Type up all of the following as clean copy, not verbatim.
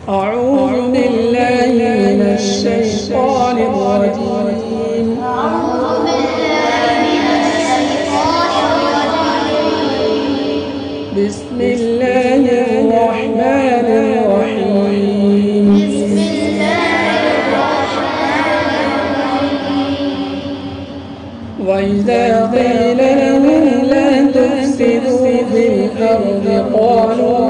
أعوذ بالله من الشيطان الرجيم. بسم الله الرحمن الرحيم. وإذا قيل لهم لا تفسدوا في الأرض قالوا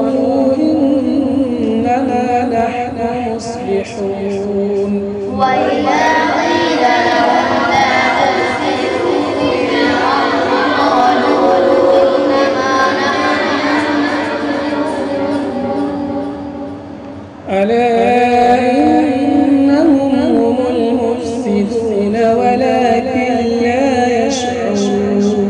إنما نحن مصلحون. وإذا قيل لهم لا تفسدوا في الأرض قالوا إنما نحن مصلحون. ألا إنهم هم المفسدون ولكن لا يشعرون.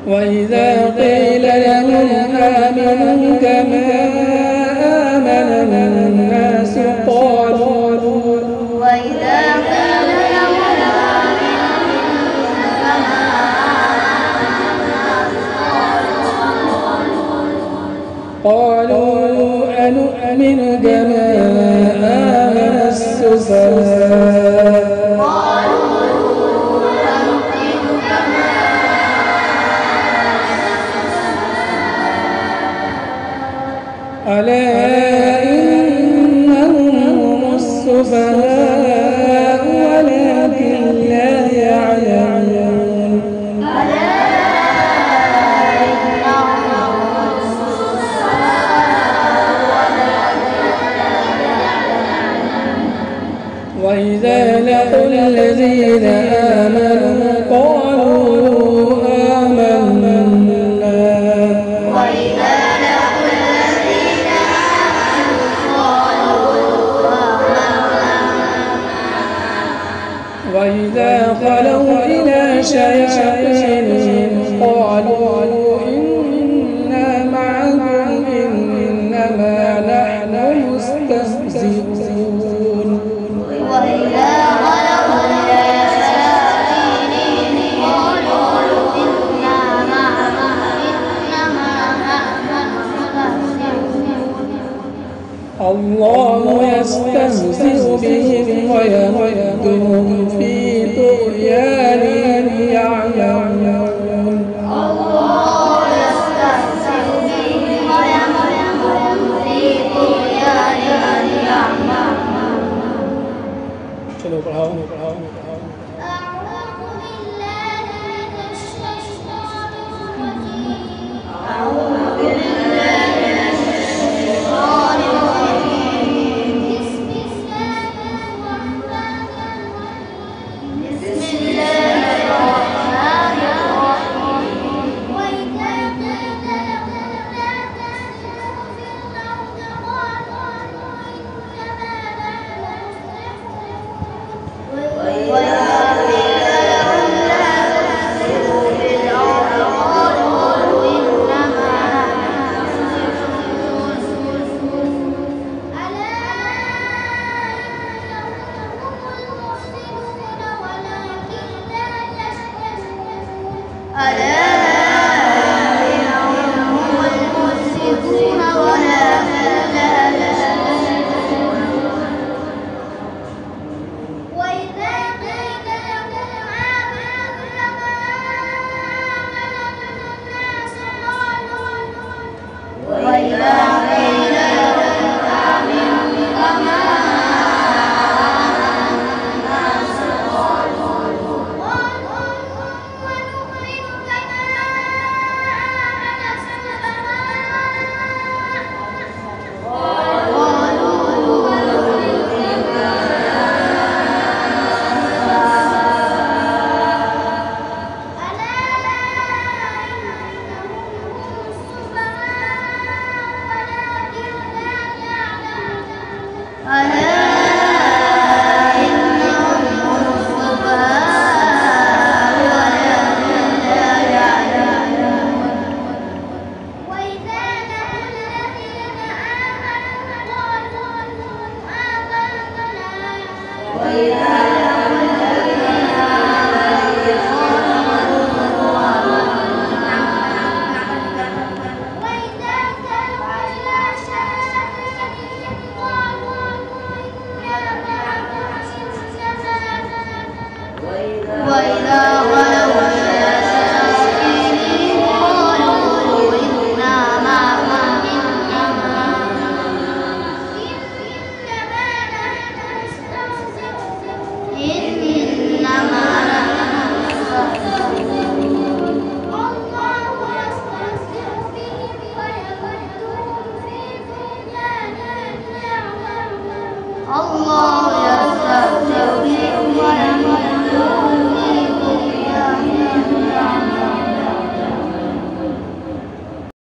وإذا قيل لهم آمنوا كما آمن الناس قالوا وإذا قيل لهم آمنوا كما قالوا أنؤمن كما آمن السفهاء. ألا إنهم هم السفهاء ولكن لا يعلمون. وإذا لقوا الذين آمنوا قالوا آمنا. وإذا خلوا إلى شياطينهم قالوا